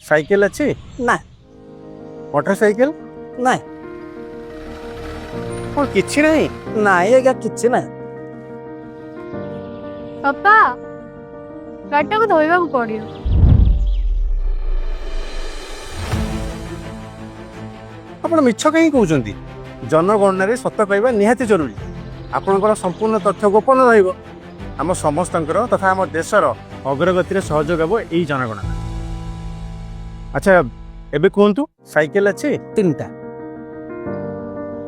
Cycle আছে? না motorcycle? না और କିଛି ନାହିଁ? ନାଇଁ ଆଜ୍ଞା କିଛି ନାହିଁ। ବାପା ଗାଡ଼ିଟାକୁ ଧୋଇବାକୁ ପଡ଼ିବ। ଆପଣ ମିଛ କାହିଁ କହୁଛନ୍ତି? ଜନଗଣନାରେ ସତ କହିବା ନିହାତି ଜରୁରୀ। ଆପଣଙ୍କର ସମ୍ପୂର୍ଣ୍ଣ ତଥ୍ୟ ଗୋପନ ରହିବ। ଆମ ସମସ୍ତଙ୍କର ତଥା ଆମ ଦେଶର ଅଗ୍ରଗତିରେ ସହଯୋଗ ହେବ ଏହି ଜନଗଣନା। ଆଚ୍ଛା, ଏବେ କୁହନ୍ତୁ, ସାଇକେଲ ଅଛି? 3ଟା।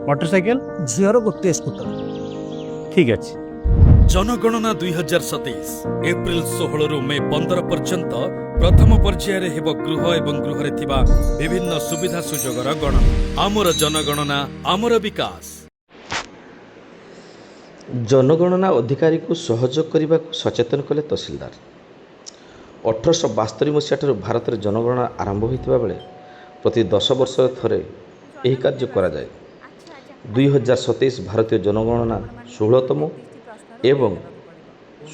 ମୋଟରସାଇକେଲ? ଝିଅର ଗୋଟିଏ ସ୍କୁଟର। ଠିକ୍ ଅଛି। जनगणना 2027 एप्रिल 16 रु मे 15 पर्यंत प्रथम पर्यायर हेब गृह एवं गृह थिबा विभिन्न सुविधा सुजोगर गणना। आमर जनगणना आमर विकास। जनगणना अधिकारी को सहयोग करने को सचेतन कले तहसीलदार। 1872 मसीहा भारत में जनगणना आरंभ होता बेले प्रति 10 वर्ष थरे यह कार्य करा जाए। 2027 भारतीय जनगणना 16तम एवं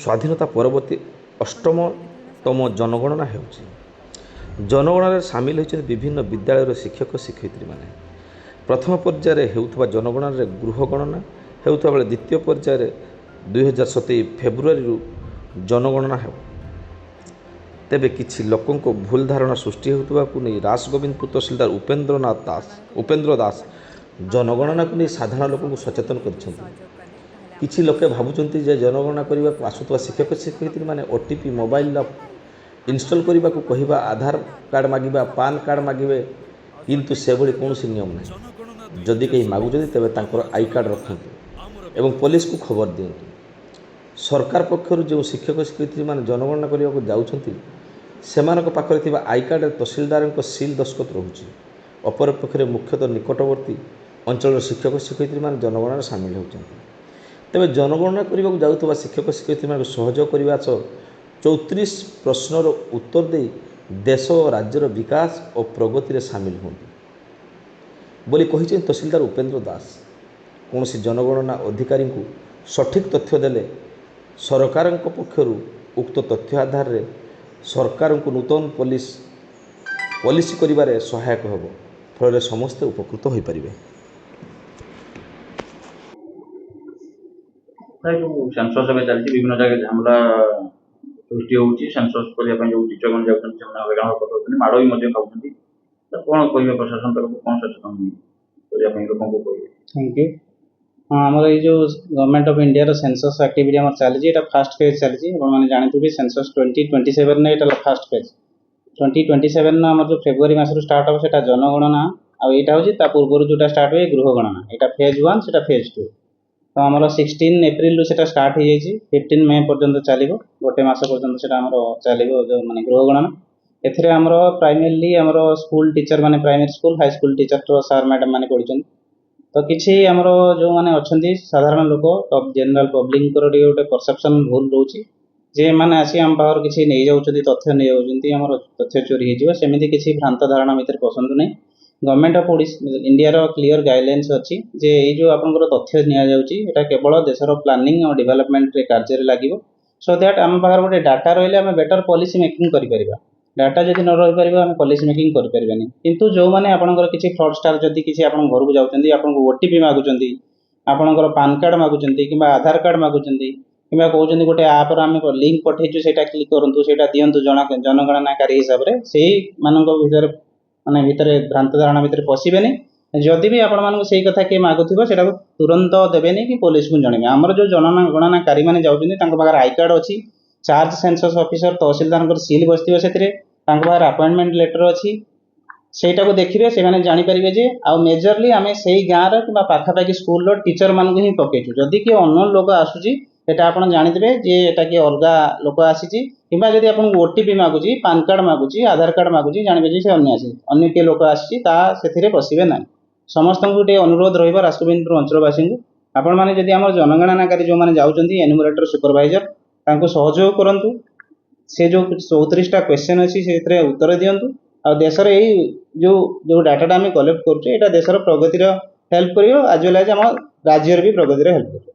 स्वाधीनता परवर्ती 8तम जनगणना होउछि। जनगणना सामिल होती विभिन्न विद्यालय शिक्षक शिक्षयित्री माने। प्रथम पर्यायर होउथबा जनगणना गृह गणना होउथबा बेले द्वितीय पर्यायर 2027 फेब्रुआरी जनगणना हो। तेबे किछि लोकों को भूल धारणा सृष्टि होउथबा को नहीं राजगोविंदपुर तहसीलदार उपेंद्र दास जनगणना को नहीं साधारण लोकों को सचेतन करछन्ति। किछि लोके भाबुचंती जे जनगणना करबा को आसुतबा शिक्षक शिक्षयित्री माने ओटीपी मोबाइल इंस्टॉल करबा को कहिबा आधार कार्ड मागिबा पान कार्ड मागिबे, किंतु से भली कोनोसी नियम नहीं। जदि कहीं मागुचंती तेबे तांकर आई कार्ड रखंतु एवं पुलिस को खबर दियंतु। सरकार पक्षर जो शिक्षक शिक्षयित्री माने जनगणना करबा को जाउछंती सेमानक पाखरे थिबा आई कार्ड तहसीलदार सील दस्खत रहुछि। अपर पक्षरे मुख्यतः निकटवर्ती अंचल शिक्षक शिक्षयित्री माने जनगणना सामिल होउछंती। तेज जनगणना करने को जाऊा शिक्षक शिक्षयित्री मान सहयोग करने 34 प्रश्नर उत्तर दे देश और राज्यर विकास और प्रगति में सामिल हूँ बोली कही तहसीलदार उपेंद्र दास। कौन जनगणना अधिकारी को सठिक तथ्य देले सरकार पक्षर उक्त तथ्य आधार रे सरकार को नूतन पॉलिसी करिबारे सहायक होब, फल समस्ते उपकृत हो पारे। जो सेंसस में चलती विभिन्न जगह झमेला सृष्टि होती सेंसस करने जो टीचर मैंने जाऊँच हईराण कर माड़ भी खाऊँ कौन कह प्रशासन तरफ कौन सचेतन करने लोक कहे? Thank you. हाँ, आमर ये जो गवर्नमेंट ऑफ इंडिया रो सेंसस एक्टिविटी आमर चली फास्ट फेज चली मैंने जानते सेंसस 2027 ने ये फास्ट फेज 2027 आम जो फेब्रुआरी मास स्टार्ट हो सेटा जनगणना आईटा हूँ पूर्व जो स्टार्ट हुए गृह गणना यहाँ फेज 1 से फेज 2। तो आमर 16 एप्रिल से स्टार्ट हो जाए 15 मे पर्यंत चलो गोटे मस पर्यंत से चलो जो माने गृह गणना। एथिरे आमर प्राइमरीली आमर स्कूल टीचर माने primary school high school teacher तो सार मैडम माने पढ़ुछन। तो किसी आमर जो माने अच्छी साधारण लोक जनरल पब्लिक गोटे परसेप्शन भूल रोचे जे मैंने आसी आम पावर किसी नहीं जाऊँच तथ्य नहीं जाऊँच आमर तथ्य चोरी होमती किसी भ्रांत धारणा भितर पसंद नहीं। गवर्नमेंट ऑफ इंडिया रो क्लियर गाइडलाइंस अच्छी जे ये जो आपंकर तथ्य निया केवल देशर प्लानिंग और डेवलपमेंट कार्य लगे सो दैट आम पाखे गोटे डाटा रही आम बेटर पॉलिसी मेकिंग करें। डाटा जब न रही पार आम पॉलिसी मेकिंग करें किंतु जो मैंने आपंकर किसी फ्रडस्टार जदि किसी आप घर को जाऊँच आपको ओटीपी मागुंट आपंकर पान कार्ड मागुंट कि आधार कार्ड मागुंट कि कहते गोटे आप आम लिंक पठेचु से क्लिक करूँ से दिंतु जनगणनाकारी हिसाब से से भर माने भितर भ्रांत धारणा भितर पशिबेनी। जदि भी आपण मानक सही कथा किए मागुथिबो सेटा तुरंत देबेनी कि पुलिस को जणेबे। हमर जो जनगणनाकारी माने जाउछन्ती तांको पाखर आई कार्ड अछि, चार्ज सेंसस ऑफिसर तहसीलदार सील बसथिबो सेतिरे तांको पाखर अपॉइंटमेंट लेटर अछि, सेटा को देखिबे से माने जानि परिबे जे आ मेजरली आमे सेही गाँ रे किबा पाखापाखि स्कूल रो टीचर मानक ही पकेचु। जदि कि अननोन लोक आसुची सेटा आपण जानिदेबे जे एटा कि अलगा लोक आसीची किंबा जदि आपन ओटीपी मागुची पान कार्ड मागुची आधार कार्ड मागुची जानबे जे से अन्य के लोक आसी से पशिबे ना। समस्त को गोटे अनुरोध रही राष्ट्रबिंदुर अंचलवासी को आपण मैंने जदि आम जनगणनाकारी जो मैंने जाऊँच एनुमरेटर सुपरवाइजर तांको सहयोग करंतु से जो 34टा क्वेश्चन अच्छी से उत्तर दिंतु आ देशर यही जो डाटा आम कलेक्ट करुचे यहाँ देशर प्रगतिर हेल्प कर आज वेल एज आम राज्यर भी प्रगतिर हेल्प कर।